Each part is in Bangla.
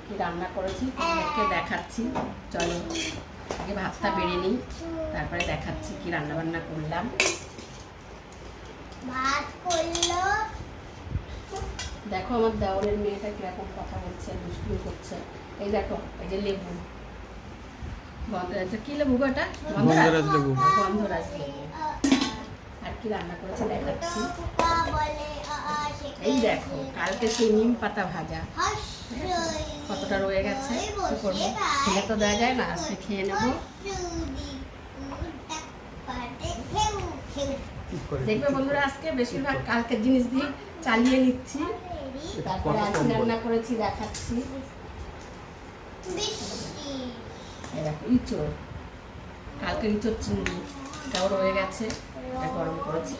কি রান্না করেছি তোমাদেরকে দেখাচ্ছি। চলো আগে ভাতটা বেড়ে নিই, তারপরে দেখাচ্ছি কি রান্না বান্না করলাম। ভাত করলো। দেখো আমার দেওরের মেয়েটা কিরকম কথা বলছে, দুষ্টুমি করছে। এই দেখো, এই যে লেবু, কি লেবু গো এটা? গন্ধরাজ লেবু। গন্ধরাজ লেবু। আর কি রান্না করেছে দেখাচ্ছি। এই দেখো কালকে সেই নিম পাতা ভাজা, কতটা রয়ে গেছে, কি করবো, খেলে তো দেওয়া যায় না, আজকে খেয়ে নেবো। দেখবে বন্ধুরা আজকে বেশিরভাগ কালকের জিনিস দিয়ে চালিয়ে নিচ্ছি। তারপরে আজকে রান্না করেছি দেখাচ্ছি। দেখো ইঁচড়, কালকে ইঁচড় চিংড়ি, এটাও রয়ে গেছে, এটা গরম করেছি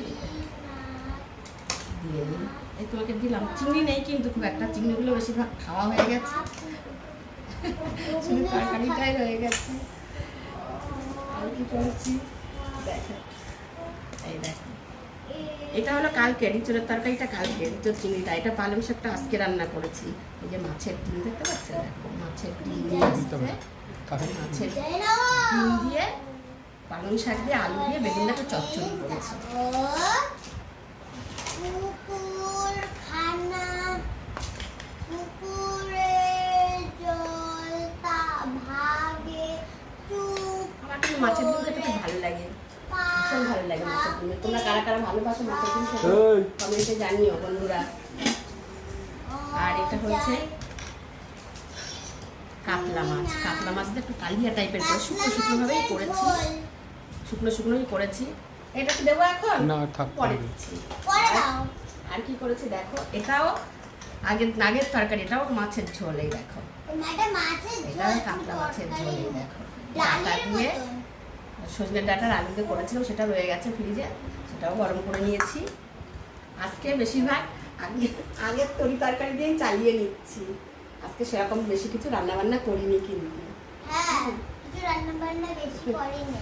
দিয়ে দিই। এই তোমাকে দিলাম, চিংড়ি নেই কিন্তু খুব একটা, চিংড়িগুলো বেশিরভাগ খাওয়া হয়ে গেছে, শুধু তরকারিটাই রয়ে গেছে। আর কি করেছি দেখো, এই দেখো এটা হলো কালকে ইঁচড়ের তরকারিটা, কালকে ইঁচড় চিংড়িটা, এটা পালং শাকটা আজকে রান্না করেছি। এই যে মাছের ডিম দেখতে পাচ্ছ, দেখো মাছের ডিম দিয়ে আসছে, মাছের ডিম দিয়ে পালং শাক দিয়ে আলু দিয়ে বেগুনটাকে চচ্চড়ি করেছি। আমার কিন্তু মাছের ডিম খেতে খুব ভালো লাগে, ভীষণ ভালো লাগে মাছের ডিম। তোমরা কারা কারা ভালোবাসো মাছের ডিম খেতে কমেন্টে জানিও বন্ধুরা। আর এটা হচ্ছে কাতলা মাছ, কাতলা মাছটা একটু কালিয়া টাইপের করে শুকনো শুকনো ভাবেই করেছি, শুকনো শুকনোই করেছি। এটা কি দেবো এখন? না থাক, পরে দিচ্ছি। আর কি করেছি দেখো, এটাও আগের তরকারি, এটাও মাছের ঝোল। এই দেখো এটাও কাতলা মাছের ঝোল। এই দেখো ডাটা দিয়ে, সজনে ডাটার আলু দিয়ে করেছিলাম, সেটা রয়ে গেছে ফ্রিজে, সেটাও গরম করে নিয়েছি। আজকে বেশিরভাগ আগের তরকারি দিয়েই চালিয়ে নিচ্ছি, আজকে সেরকম বেশি কিছু রান্না বান্না করিনি কিন্তু। হ্যাঁ, কিছু রান্না বান্না বেশি করিনি।